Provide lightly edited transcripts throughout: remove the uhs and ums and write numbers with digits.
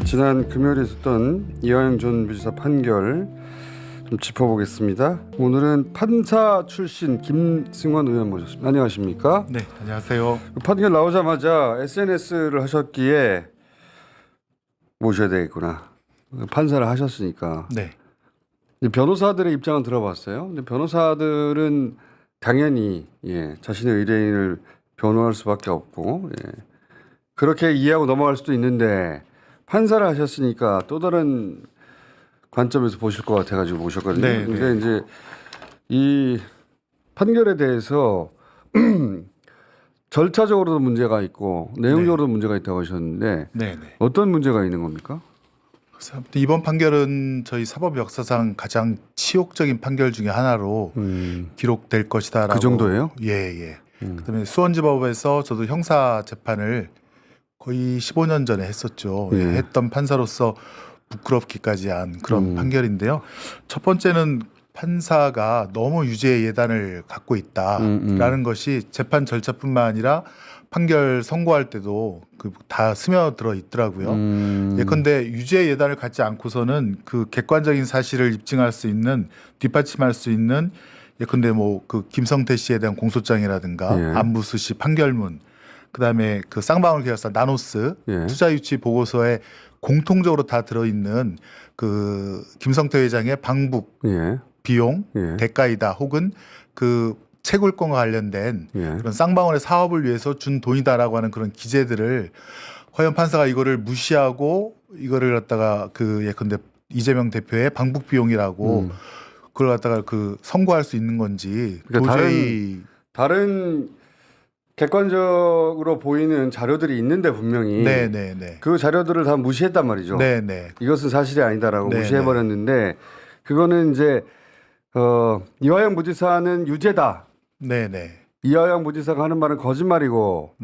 지난 금요일에 있었던 이화영 전 부지사 판결 좀 짚어보겠습니다. 오늘은 판사 출신 김승원 의원 모셨습니다. 안녕하십니까? 네, 안녕하세요. 판결 나오자마자 SNS를 하셨기에 모셔야 되겠구나. 판사를 하셨으니까. 네, 변호사들의 입장은 들어봤어요. 근데 변호사들은 당연히 자신의 의뢰인을 변호할 수밖에 없고 그렇게 이해하고 넘어갈 수도 있는데 판사를 하셨으니까 또 다른 관점에서 보실 것 같아가지고 모셨거든요. 네, 근데 네. 이제 이 판결에 대해서 절차적으로도 문제가 있고 내용적으로도 문제가 있다고 하셨는데 네. 어떤 문제가 있는 겁니까? 그래서 이번 판결은 저희 사법 역사상 가장 치욕적인 판결 중에 하나로 기록될 것이다라고. 그 정도예요? 예. 그다음에 수원지법에서 저도 형사 재판을 거의 15년 전에 했었죠. 예. 했던 판사로서 부끄럽기까지 한 그런 판결인데요. 첫 번째는 판사가 너무 유죄의 예단을 갖고 있다라는 것이 재판 절차뿐만 아니라 판결 선고할 때도 다 스며들어 있더라고요. 예컨대 유죄 예단을 갖지 않고서는 그 객관적인 사실을 입증할 수 있는, 뒷받침할 수 있는, 예컨대 뭐 그 김성태 씨에 대한 공소장이라든가 안부수 씨 판결문, 그다음에 그 쌍방울 계열사 나노스 투자 유치 보고서에 공통적으로 다 들어있는 그 김성태 회장의 방북 비용 대가이다, 혹은 그 채굴권과 관련된 그런 쌍방울의 사업을 위해서 준 돈이다라고 하는 그런 기재들을 과연 판사가 이거를 무시하고 이거를 갖다가 그 예컨대 이재명 대표의 방북 비용이라고 그걸 갖다가 그 선고할 수 있는 건지. 그러니까 도저히 다른 객관적으로 보이는 자료들이 있는데 분명히 그 자료들을 다 무시했단 말이죠. 이것은 사실이 아니다라고 무시해버렸는데 그거는 이제 이화영 부지사는 유죄다. 이화영 부지사가 하는 말은 거짓말이고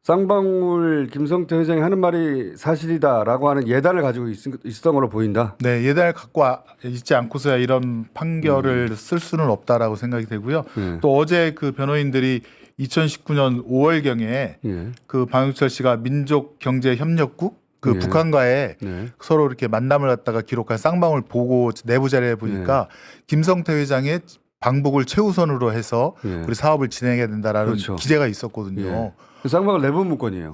쌍방울 김성태 회장이 하는 말이 사실이다라고 하는 예단을 가지고 있었던 걸로 보인다. 예단을 갖고 있지 않고서야 이런 판결을 쓸 수는 없다라고 생각이 되고요. 또 어제 그 변호인들이 2019년 5월경에 그 방육철 씨가 민족경제협력국 그 북한과의 서로 이렇게 만남을 갖다가 기록한 쌍방울 보고 내부 자료에 보니까 김성태 회장의 방북을 최우선으로 해서 우리 사업을 진행해야 된다라는 기재가 있었거든요. 쌍방울 내부 문건이에요.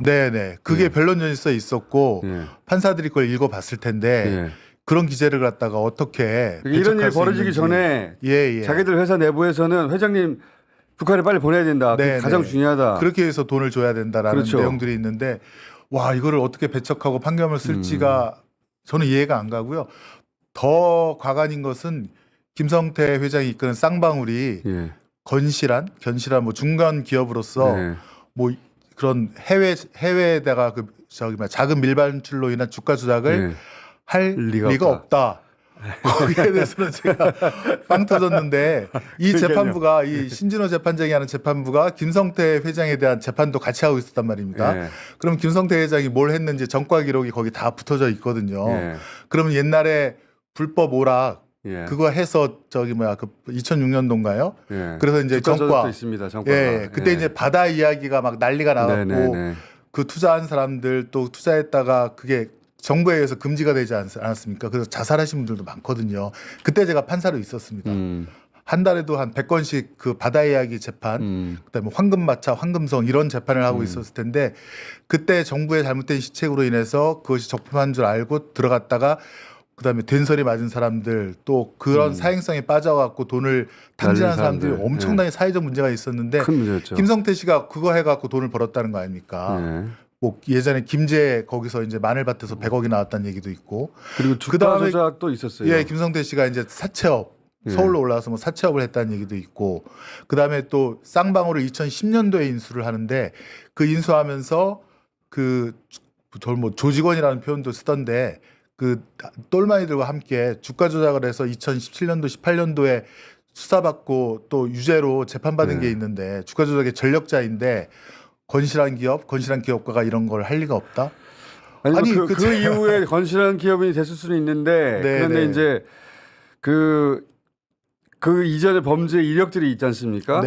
그게 변론전이 써 있었고 판사들이 그걸 읽어봤을 텐데 그런 기재를 갖다가 어떻게 이런 일 벌어지기 전에 자기들 회사 내부에서는 회장님 북한에 빨리 보내야 된다. 그게 가장 중요하다. 그렇게 해서 돈을 줘야 된다라는 내용들이 있는데 와, 이거를 어떻게 배척하고 판결을 쓸지가 저는 이해가 안 가고요. 더 과간인 것은 김성태 회장이 이끄는 쌍방울이 견실한 뭐 중간 기업으로서 뭐 그런 해외에다가 그 작은 밀반출로 인한 주가 조작을 할 리가 없다. 거기에 대해서는 제가 빵 터졌는데 이 재판부가 이 신진호 재판장이 하는 재판부가 김성태 회장에 대한 재판도 같이 하고 있었단 말입니다. 그럼 김성태 회장이 뭘 했는지 전과 기록이 거기 다 붙어져 있거든요. 그러면 옛날에 불법 오락 그거 해서 그 2006년도인가요? 그래서 이제 전과 있습니다. 전과가. 그때 이제 바다 이야기가 막 난리가 나갔고 그 투자한 사람들 또 투자했다가 그게 정부에 의해서 금지가 되지 않았습니까? 그래서 자살하신 분들도 많거든요. 그때 제가 판사로 있었습니다. 한 달에도 한 100건씩 그 바다 이야기 재판, 그다음에 황금마차, 황금성 이런 재판을 하고 있었을 텐데 그때 정부의 잘못된 시책으로 인해서 그것이 적법한 줄 알고 들어갔다가 그다음에 된설이 맞은 사람들 또 그런 사행성에 빠져갖고 돈을 탕진한 사람들이 엄청나게 사회적 문제가 있었는데 큰 문제였죠. 김성태 씨가 그거 해갖고 돈을 벌었다는 거 아닙니까? 뭐 예전에 김제 거기서 이제 마늘밭에서 100억이 나왔다는 얘기도 있고 그리고 주가 조작도 있었어요. 김성태 씨가 이제 사채업 서울로 올라와서 뭐 사채업을 했다는 얘기도 있고 그다음에 또 쌍방울을 2010년도에 인수를 하는데 그 인수하면서 뭐 조직원이라는 표현도 쓰던데 그 똘마니들과 함께 주가 조작을 해서 2017년도 18년도에 수사받고 또 유죄로 재판받은 게 있는데 주가 조작의 전력자인데 건실한 기업가가 이런 걸 할 리가 없다? 아니 그 이후에 건실한 기업이 됐을 수는 있는데 그런데 이제 그 이전에 범죄 이력들이 있지 않습니까?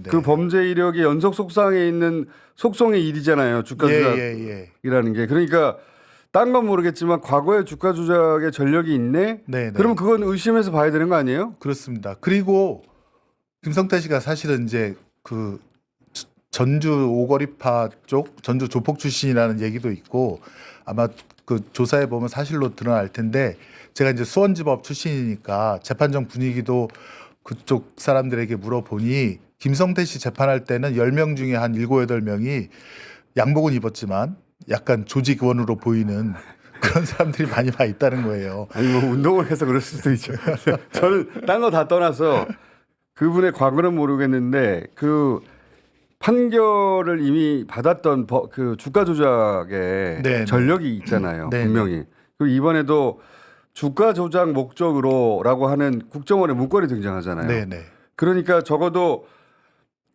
그 범죄 이력이 연속 속상에 있는 속성의 일이잖아요. 주가 조작이라는 게. 그러니까 딴 건 모르겠지만 과거에 주가 조작의 전력이 있네. 네네. 그럼 그건 의심해서 봐야 되는 거 아니에요? 그렇습니다. 그리고 김성태 씨가 사실은 이제 그 전주 오거리파 쪽 전주 조폭 출신이라는 얘기도 있고 아마 그 조사해 보면 사실로 드러날 텐데 제가 이제 수원지법 출신이니까 재판정 분위기도 그쪽 사람들에게 물어보니 김성태 씨 재판할 때는 10명 중에 한 7, 8명이 양복은 입었지만 약간 조직원으로 보이는 그런 사람들이 많이 와 있다는 거예요. 아니 뭐 운동을 해서 그럴 수도 있죠. 저는 딴 거 다 떠나서 그분의 과거는 모르겠는데 그 판결을 이미 받았던 그 주가 조작의 네네. 전력이 있잖아요. 네네. 분명히. 그리고 이번에도 주가 조작 목적으로라고 하는 국정원의 문건이 등장하잖아요. 네네. 그러니까 적어도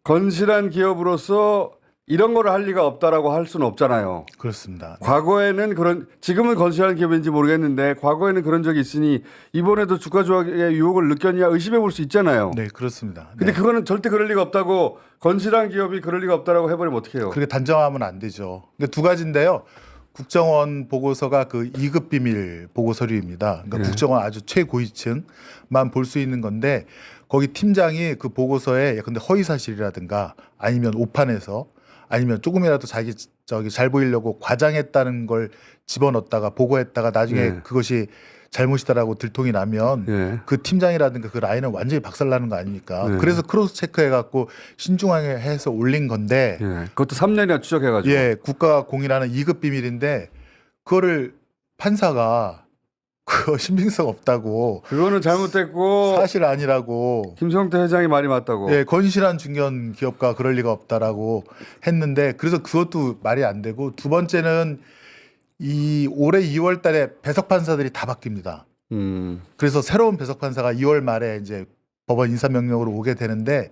건실한 기업으로서 이런 거를 할 리가 없다라고 할 수는 없잖아요. 그렇습니다. 과거에는 지금은 건실한 기업인지 모르겠는데 과거에는 그런 적이 있으니 이번에도 주가 조작의 유혹을 느꼈냐 의심해 볼 수 있잖아요. 네, 그렇습니다. 근데 네. 그거는 절대 그럴 리가 없다고 건실한 기업이 그럴 리가 없다라고 해버리면 어떡해요? 그렇게 단정하면 안 되죠. 근데 두 가지인데요. 국정원 보고서가 그 2급 비밀 보고 서류입니다. 그러니까 네. 국정원 아주 최고위층만 볼 수 있는 건데 거기 팀장이 그 보고서에 근데 허위 사실이라든가 아니면 오판해서 아니면 조금이라도 자기 잘 보이려고 과장했다는 걸 집어넣었다가 보고했다가 나중에 네. 그것이 잘못이다라고 들통이 나면 네. 그 팀장이라든가 그 라인은 완전히 박살나는 거 아닙니까? 네. 그래서 크로스 체크해갖고 신중하게 해서 올린 건데 예, 그것도 3년이나 추적해가지고. 예, 국가가 공인하는 2급 비밀인데 그거를 판사가 그거 신빙성 없다고 그거는 잘못됐고 사실 아니라고 김성태 회장이 말이 맞다고. 예, 건실한 중견 기업가 그럴 리가 없다라고 했는데 그래서 그것도 말이 안 되고 두 번째는 이 올해 2월 달에 배석 판사들이 다 바뀝니다. 그래서 새로운 배석 판사가 2월 말에 이제 법원 인사명령으로 오게 되는데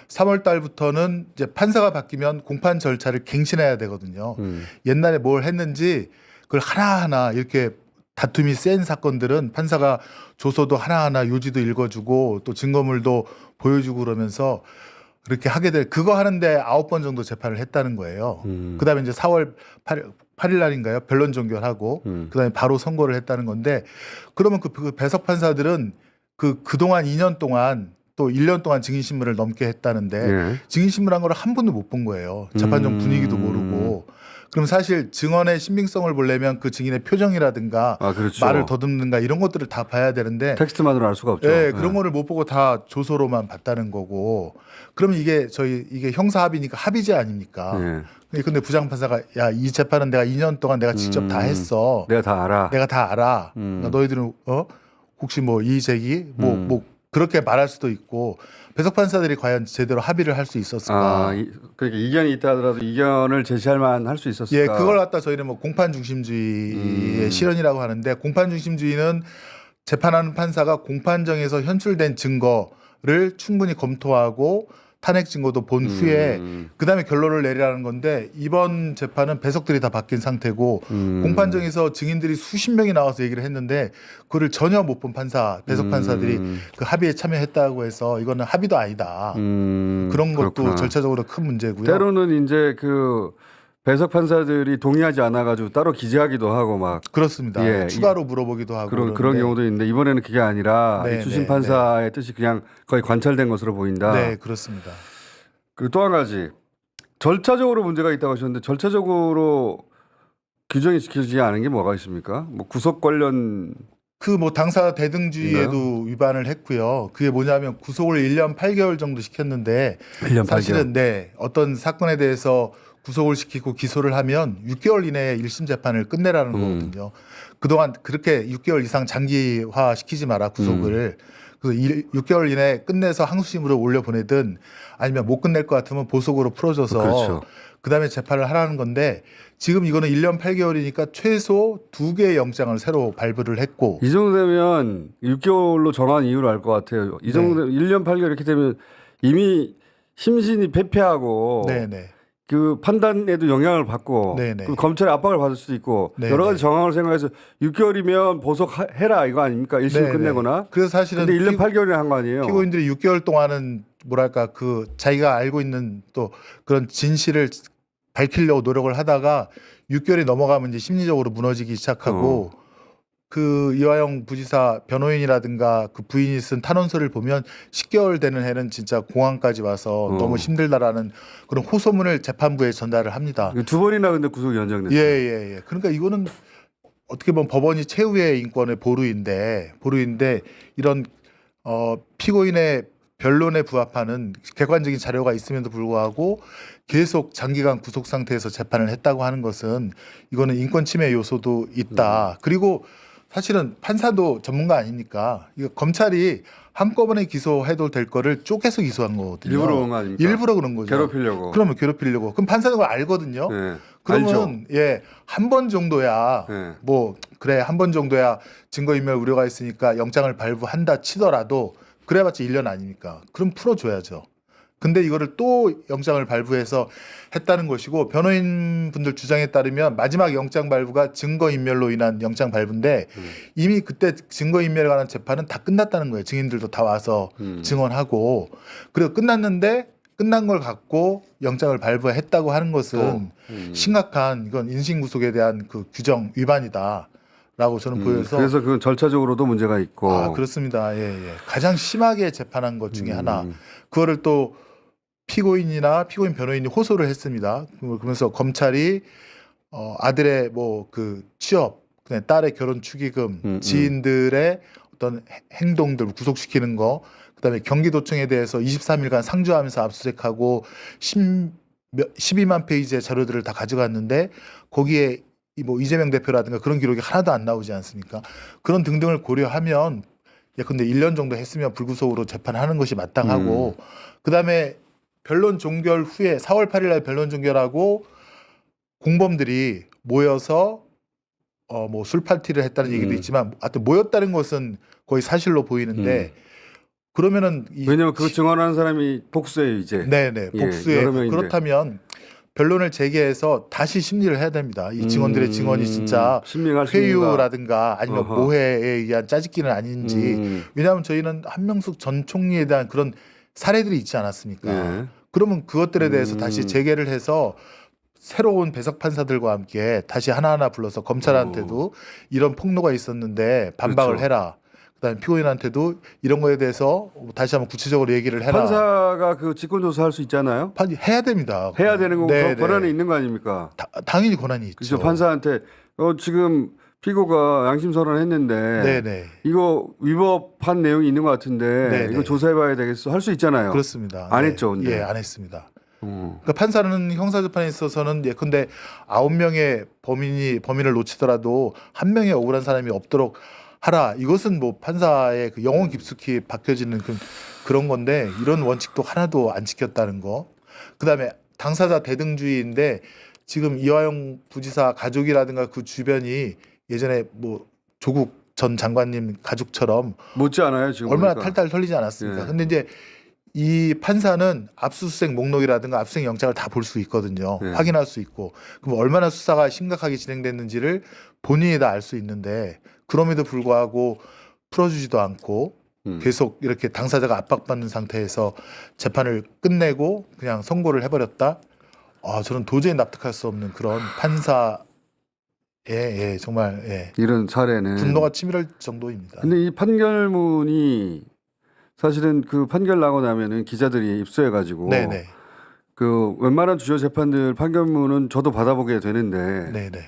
3월 달부터는 이제 판사가 바뀌면 공판 절차를 갱신해야 되거든요. 옛날에 뭘 했는지 그걸 하나하나 이렇게 다툼이 센 사건들은 판사가 조서도 하나하나 요지도 읽어주고 또 증거물도 보여주고 그러면서 그렇게 하게 될 그거 하는데 9번 정도 재판을 했다는 거예요. 그다음에 이제 4월 8일 날인가요? 변론 종결하고 그다음에 바로 선고를 했다는 건데 그러면 그 배석 판사들은 그동안 2년 동안 또 1년 동안 증인신문을 넘게 했다는데 예. 증인신문한 걸 한 번도 못 본 거예요. 재판정 분위기도 모르고. 그럼 사실 증언의 신빙성을 보려면 그 증인의 표정이라든가 그렇죠. 말을 더듬는가 이런 것들을 다 봐야 되는데 텍스트만으로 알 수가 없죠. 네, 그런 거를 못 보고 다 조서로만 봤다는 거고 그러면 이게 형사 합의니까 합의제 아닙니까? 예. 근데 부장판사가 야, 이 재판은 내가 2년 동안 내가 직접 다 했어. 내가 다 알아. 내가 다 알아. 그러니까 너희들은 혹시 뭐 이의 제기 뭐 그렇게 말할 수도 있고 배석 판사들이 과연 제대로 합의를 할 수 있었을까? 그러니까 이견이 있다 하더라도 이견을 제시할 만 할 수 있었을까? 예, 그걸 갖다 저희는 뭐 공판 중심주의의 실현이라고 하는데 공판 중심주의는 재판하는 판사가 공판정에서 현출된 증거를 충분히 검토하고 탄핵 증거도 본 후에 그다음에 결론을 내리라는 건데 이번 재판은 배석들이 다 바뀐 상태고 공판정에서 증인들이 수십 명이 나와서 얘기를 했는데 그거를 전혀 못 본 배석 판사들이 그 합의에 참여했다고 해서 이거는 합의도 아니다. 그런 것도 그렇구나. 절차적으로 큰 문제고요. 때로는 이제 그 배석 판사들이 동의하지 않아가지고 따로 기재하기도 하고 막 그렇습니다. 예, 추가로 물어보기도 하고 그런 경우도 있는데 이번에는 그게 아니라 네, 이 주심 네, 판사의 뜻이 그냥 거의 관찰된 것으로 보인다. 네, 그렇습니다. 그리고 또 한 가지 절차적으로 문제가 있다고 하셨는데 절차적으로 규정이 지켜지지 않은 게 뭐가 있습니까? 뭐 구속 관련 그 뭐 당사 대등주의에도 위반을 했고요. 그게 뭐냐면 구속을 1년 8개월 정도 시켰는데 1년 8개월. 사실은 네, 어떤 사건에 대해서 구속을 시키고 기소를 하면 6개월 이내에 1심 재판을 끝내라는 거거든요. 그동안 그렇게 6개월 이상 장기화 시키지 마라 구속을. 그래서 6개월 이내에 끝내서 항소심으로 올려보내든 아니면 못 끝낼 것 같으면 보석으로 풀어줘서 그렇죠. 그다음에 재판을 하라는 건데 지금 이거는 1년 8개월이니까 최소 2개의 영장을 새로 발부를 했고 이 정도 되면 6개월로 정한 이유를 알 것 같아요. 이 정도 1년 8개월 이렇게 되면 이미 심신이 패패하고 네네. 그 판단에도 영향을 받고 네네. 그 검찰의 압박을 받을 수도 있고 네네. 여러 가지 정황을 생각해서 6개월이면 보석해라 이거 아닙니까? 1심 네네. 끝내거나. 그래서 사실은 근데 1년 8개월이나 한 거 아니에요? 피고인들이 6개월 동안은 뭐랄까 그 자기가 알고 있는 또 그런 진실을 밝히려고 노력을 하다가 6개월이 넘어가면 이제 심리적으로 무너지기 시작하고 그 이화영 부지사 변호인이라든가 그 부인이 쓴 탄원서를 보면 10개월 되는 해는 진짜 공항까지 와서 너무 힘들다라는 그런 호소문을 재판부에 전달을 합니다. 2번이나 근데 구속 연장됐어요. 예. 그러니까 이거는 어떻게 보면 법원이 최후의 인권의 보루인데 이런 피고인의 변론에 부합하는 객관적인 자료가 있음에도 불구하고 계속 장기간 구속 상태에서 재판을 했다고 하는 것은 이거는 인권 침해 요소도 있다. 그리고 사실은 판사도 전문가 아니니까 이거 검찰이 한꺼번에 기소해도 될 거를 쪼개서 기소한 거거든요. 일부러 그런 거 아닙니까? 일부러 그런 거죠. 괴롭히려고. 그러면 괴롭히려고. 그럼 판사는 그걸 알거든요. 네. 그러면 한 번 정도야 네. 뭐 그래 한 번 정도야 증거인멸 우려가 있으니까 영장을 발부한다 치더라도 그래봤자 1년 아닙니까? 그럼 풀어줘야죠. 근데 이거를 또 영장을 발부해서 했다는 것이고 변호인분들 주장에 따르면 마지막 영장 발부가 증거인멸로 인한 영장 발부인데 이미 그때 증거인멸에 관한 재판은 다 끝났다는 거예요. 증인들도 다 와서 증언하고 그리고 끝났는데 끝난 걸 갖고 영장을 발부했다고 하는 것은 심각한 이건 인신구속에 대한 그 규정 위반이다라고 저는 보여서 그래서 그건 절차적으로도 문제가 있고. 그렇습니다. 예. 가장 심하게 재판한 것 중에 하나. 그거를 또 피고인 변호인이 호소를 했습니다. 그러면서 검찰이 아들의 뭐 그 취업, 그다음에 딸의 결혼 축의금, 지인들의 어떤 행동들 구속시키는 거, 그다음에 경기도청에 대해서 23일간 상주하면서 압수수색하고 12만 페이지의 자료들을 다 가져갔는데 거기에 뭐 이재명 대표라든가 그런 기록이 하나도 안 나오지 않습니까? 그런 등등을 고려하면 근데 1년 정도 했으면 불구속으로 재판하는 것이 마땅하고 그다음에 변론 종결 후에 4월 8일 날 변론 종결하고 공범들이 모여서 뭐 술 파티를 했다는 얘기도 있지만 하여튼 모였다는 것은 거의 사실로 보이는데 그러면은 왜냐면 그 증언하는 사람이 복수예요 이제. 네네 복수예요. 그렇다면 변론을 재개해서 다시 심리를 해야 됩니다. 이 증언들의 증언이 진짜 회유라든가 아니면 모해에 의한 짜집기는 아닌지. 왜냐하면 저희는 한명숙 전 총리에 대한 그런 사례들이 있지 않았습니까? 그러면 그것들에 대해서 다시 재개를 해서 새로운 배석 판사들과 함께 다시 하나하나 불러서 검찰한테도 이런 폭로가 있었는데 반박을 해라. 그다음에 피고인한테도 이런 거에 대해서 다시 한번 구체적으로 얘기를 해라. 판사가 그 직권조사할 수 있잖아요. 해야 됩니다. 해야 되는 거고 그 권한이 있는 거 아닙니까? 당연히 권한이 있죠. 그렇죠. 판사한테 지금 피고가 양심 선언했는데 이거 위법한 내용이 있는 것 같은데 이거 조사해봐야 되겠어 할 수 있잖아요. 그렇습니다. 안 했죠, 근데. 안 했습니다. 그러니까 판사는 형사재판에 있어서는 예컨대 9명의 범인을 놓치더라도 1명의 억울한 사람이 없도록 하라. 이것은 뭐 판사의 그 영혼 깊숙이 박혀지는 그런 건데 이런 원칙도 하나도 안 지켰다는 거. 그다음에 당사자 대등주의인데 지금 이화영 부지사 가족이라든가 그 주변이 예전에 뭐 조국 전 장관님 가족처럼 못지 않아요 지금 얼마나 보니까. 탈탈 털리지 않았습니까? 근데 이제 이 판사는 압수수색 목록이라든가 압수수색 영장을 다 볼 수 있거든요. 확인할 수 있고 그럼 얼마나 수사가 심각하게 진행됐는지를 본인이 다 알 수 있는데 그럼에도 불구하고 풀어주지도 않고 계속 이렇게 당사자가 압박받는 상태에서 재판을 끝내고 그냥 선고를 해버렸다. 저는 도저히 납득할 수 없는 그런 판사의 정말 이런 사례는 분노가 치밀할 정도입니다. 근데 이 판결문이 사실은 그 판결 나고 나면은 기자들이 입수해가지고 그 웬만한 주요 재판들 판결문은 저도 받아보게 되는데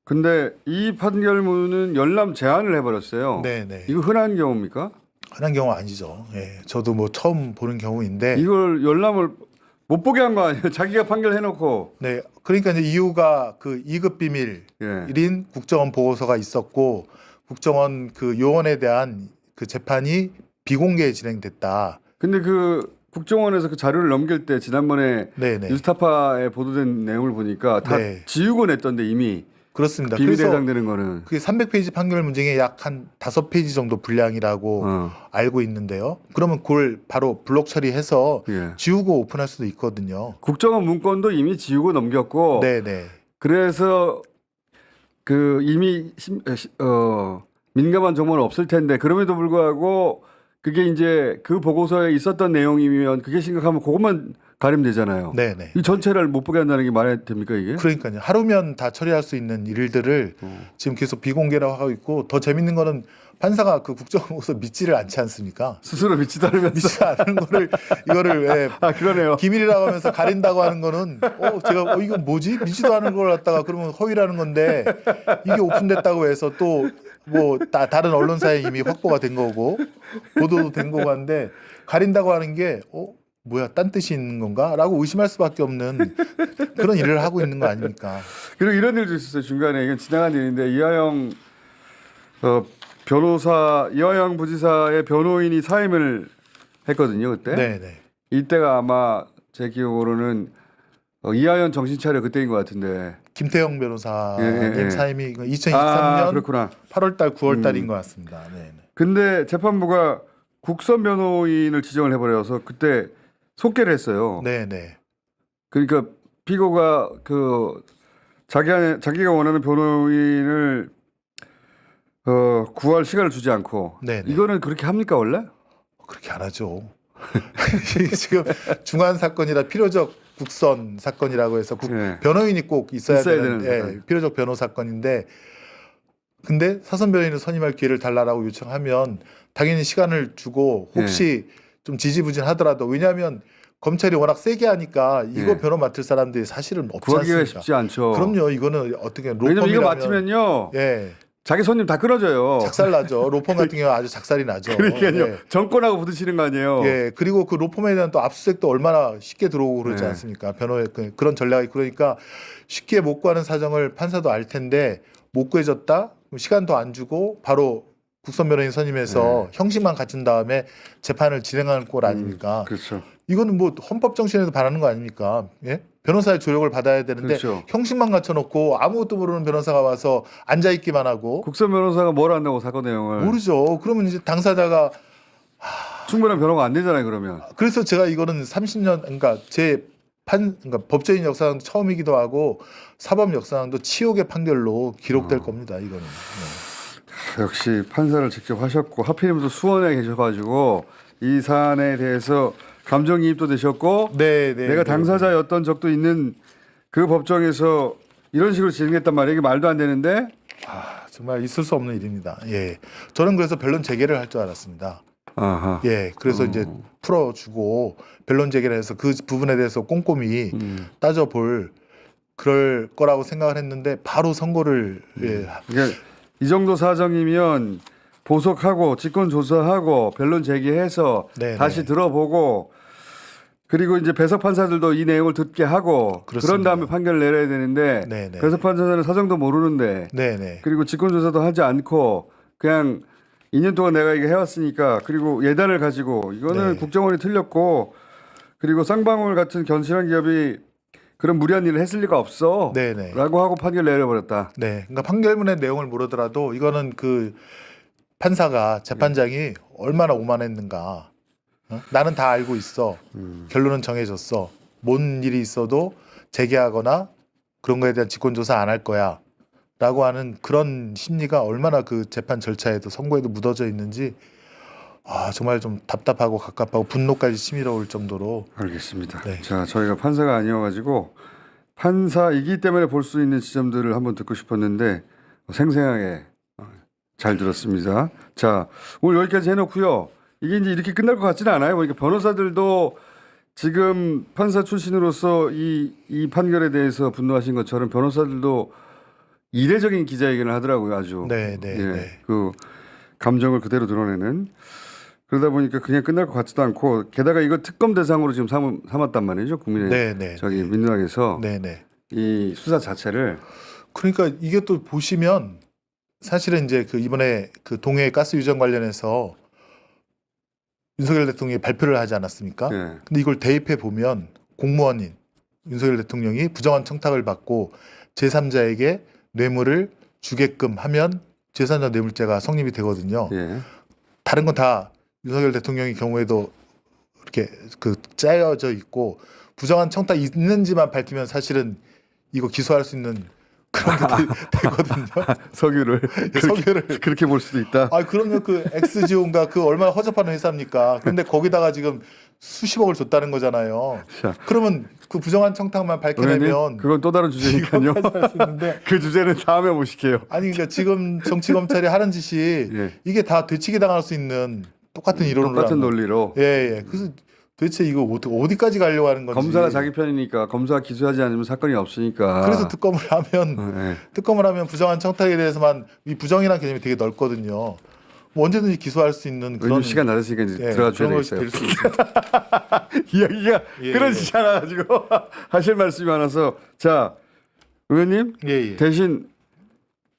근데 이 판결문은 열람 제한을 해버렸어요. 이거 흔한 경우입니까? 흔한 경우 아니죠. 저도 뭐 처음 보는 경우인데 이걸 열람을 못 보게 한 거 아니에요? 자기가 판결해놓고. 그러니까 이제 이유가 그 2급 비밀인 국정원 보고서가 있었고 국정원 그 요원에 대한 그 재판이 비공개 진행됐다. 근데 그 국정원에서 그 자료를 넘길 때 지난번에 뉴스타파에 보도된 내용을 보니까 다 지우고 냈던데 이미. 그렇습니다. 비밀에 그래서 해당되는 거는 그게 300페이지 판결 문쟁에 약 한 5페이지 정도 분량이라고 알고 있는데요. 그러면 그걸 바로 블록 처리해서 지우고 오픈할 수도 있거든요. 국정원 문건도 이미 지우고 넘겼고 그래서 그 이미 민감한 정보는 없을 텐데 그럼에도 불구하고 그게 이제 그 보고서에 있었던 내용이면 그게 심각하면 그것만 가리면 되잖아요. 네네. 이 전체를 못 보게 한다는 게 말이 됩니까 이게? 그러니까요. 하루면 다 처리할 수 있는 일들을 지금 계속 비공개라고 하고 있고 더 재밌는 거는 판사가 그 국정보고서 믿지를 않지 않습니까? 스스로 믿지도 않으면서 믿지 않은 거를 이거를 왜 그러네요. 기밀이라고 하면서 가린다고 하는 거는 제가 이거 뭐지? 믿지도 않은 걸 갖다가 그러면 허위라는 건데 이게 오픈됐다고 해서 또 뭐 다른 언론사에 이미 확보가 된 거고 보도도 된 거고 한데 가린다고 하는 게 뭐야 딴 뜻이 있는 건가? 라고 의심할 수밖에 없는 그런 일을 하고 있는 거 아닙니까? 그리고 이런 일도 있었어요. 중간에 이건 지나간 일인데 이화영 변호사 이화영 부지사의 변호인이 사임을 했거든요. 그때. 네네. 이때가 아마 제 기억으로는 이하연 정신 차려 그때인 것 같은데. 김태형 변호사님 사임이 2023년 그렇구나. 8월달 9월달인 것 같습니다. 네. 근데 재판부가 국선 변호인을 지정을 해버려서 그때 속개를 했어요. 네네. 그러니까 피고가 자기가 원하는 변호인을 구할 시간을 주지 않고. 네네. 이거는 그렇게 합니까 원래? 그렇게 안 하죠. 지금 중한 사건이라 필요적 국선 사건이라고 해서 변호인이 꼭 있어야 되는 필요적 변호 사건인데 근데 사선 변호인을 선임할 기회를 달라고 요청하면 당연히 시간을 주고 혹시 좀 지지부진하더라도 왜냐하면 검찰이 워낙 세게 하니까 이거 변호 맡을 사람들이 사실은 없지 구하기가 않습니까? 쉽지 않죠. 그럼요. 이거는 어떻게 왜냐면 이거 맡으면요. 자기 손님 다 끊어져요. 작살나죠. 로펌 같은 경우 아주 작살이 나죠. 그러니까요. 정권하고 부딪히는 거 아니에요. 그리고 그 로펌에 대한 또 압수수색도 얼마나 쉽게 들어오고 그러지 않습니까? 변호의 그런 전략이 그러니까 쉽게 못 구하는 사정을 판사도 알 텐데 못 구해졌다? 그럼 시간도 안 주고 바로 국선 변호인 선임해서 형식만 갖춘 다음에 재판을 진행하는 꼴 아닙니까? 그렇죠. 이거는 뭐 헌법 정신에도 반하는 거 아닙니까? 변호사의 조력을 받아야 되는데 형식만 갖춰놓고 아무것도 모르는 변호사가 와서 앉아있기만 하고 국선 변호사가 뭘 안다고 사건 내용을 모르죠. 그러면 이제 당사자가 충분한 변호가 안 되잖아요. 그러면 그래서 제가 이거는 30년 그러니까 그러니까 법조인 역사상 처음이기도 하고 사법 역사상도 치욕의 판결로 기록될 겁니다. 이거는. 역시 판사를 직접 하셨고 하필이면 또 수원에 계셔가지고 이 사안에 대해서 감정이입도 되셨고 내가 당사자였던 적도 있는 그 법정에서 이런 식으로 진행했단 말이에요. 이게 말도 안 되는데 정말 있을 수 없는 일입니다. 저는 그래서 변론 재개를 할 줄 알았습니다. 그래서 이제 풀어주고 변론 재개를 해서 그 부분에 대해서 꼼꼼히 따져볼 그럴 거라고 생각을 했는데 바로 선고를 그러니까 이 정도 사정이면 보석하고 직권 조사하고 변론 제기해서 다시 들어보고 그리고 이제 배석 판사들도 이 내용을 듣게 하고 그런 다음에 판결을 내려야 되는데 배석 판사는 사정도 모르는데 그리고 직권 조사도 하지 않고 그냥 2년 동안 내가 이거 해왔으니까 그리고 예단을 가지고 이거는 국정원이 틀렸고 그리고 쌍방울 같은 견실한 기업이 그런 무리한 일을 했을 리가 없어 라고 하고 판결 내려버렸다. 그러니까 판결문의 내용을 모르더라도 이거는 그 판사가 재판장이 얼마나 오만했는가. 나는 다 알고 있어. 결론은 정해졌어. 뭔 일이 있어도 재개하거나 그런 거에 대한 직권조사 안 할 거야. 라고 하는 그런 심리가 얼마나 그 재판 절차에도 선고에도 묻어져 있는지 정말 좀 답답하고 갑갑하고 분노까지 치밀어올 정도로. 알겠습니다. 자, 저희가 판사가 아니어가지고 판사이기 때문에 볼 수 있는 지점들을 한번 듣고 싶었는데 생생하게 잘 들었습니다. 자, 오늘 여기까지 해놓고요. 이게 이제 이렇게 끝날 것 같지는 않아요. 그러니까 변호사들도 지금 판사 출신으로서 이 판결에 대해서 분노하신 것처럼 변호사들도 이례적인 기자회견을 하더라고요. 아주. 그 감정을 그대로 드러내는. 그러다 보니까 그냥 끝날 것 같지도 않고 게다가 이거 특검 대상으로 지금 삼았단 말이죠. 국민의 민주당에서 이 수사 자체를. 그러니까 이게 또 보시면 사실은 이제 그 이번에 그 동해 가스 유전 관련해서 윤석열 대통령이 발표를 하지 않았습니까? 근데 이걸 대입해 보면 공무원인 윤석열 대통령이 부정한 청탁을 받고 제3자에게 뇌물을 주게끔 하면 제3자 뇌물죄가 성립이 되거든요. 다른 건 다 윤석열 대통령의 경우에도 이렇게 그 짜여져 있고 부정한 청탁이 있는지만 밝히면 사실은 이거 기소할 수 있는 그런 게 되거든요. 석유를 석유를 그렇게 볼 수도 있다. 아, 그럼요. 그 엑스지온가 그 얼마나 허접한 회사입니까? 근데 거기다가 지금 수십억을 줬다는 거잖아요. 자, 그러면 그 부정한 청탁만 밝혀내면 그건 또 다른 주제니까요. 할수 있는데 그 주제는 다음에 모실게요. 아니 그러니까 지금 정치 검찰이 하는 짓이 예. 이게 다 되치기 당할 수 있는 똑같은 이론으로 똑같은 하는 논리로. 예. 그래서 도대체 이거 어디까지 가려고 하는 건지. 검사가 자기 편이니까 검사가 기소하지 않으면 사건이 없으니까. 그래서 특검을 하면 예. 특검을 하면 부정한 청탁에 대해서만 이 부정이라는 개념이 되게 넓거든요. 뭐 언제든지 기소할 수 있는 그런 시간 낮으니까 이제 예, 들어가 줘야 그런 되겠어요. 것이 될수 있습니다. 이야기가 예, 끊어지지 않아가지고 하실 말씀이 많아서 자 의원님 예. 대신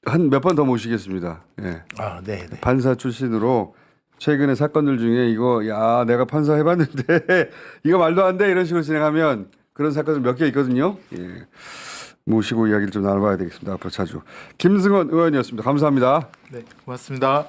한 몇 번 더 모시겠습니다. 예. 아, 네. 판사 출신으로 최근의 사건들 중에 이거 야 내가 판사 해봤는데 이거 말도 안 돼 이런 식으로 진행하면 그런 사건들 몇 개 있거든요. 예. 모시고 이야기를 좀 나눠봐야 되겠습니다. 앞으로 자주. 김승원 의원이었습니다. 감사합니다. 네, 고맙습니다.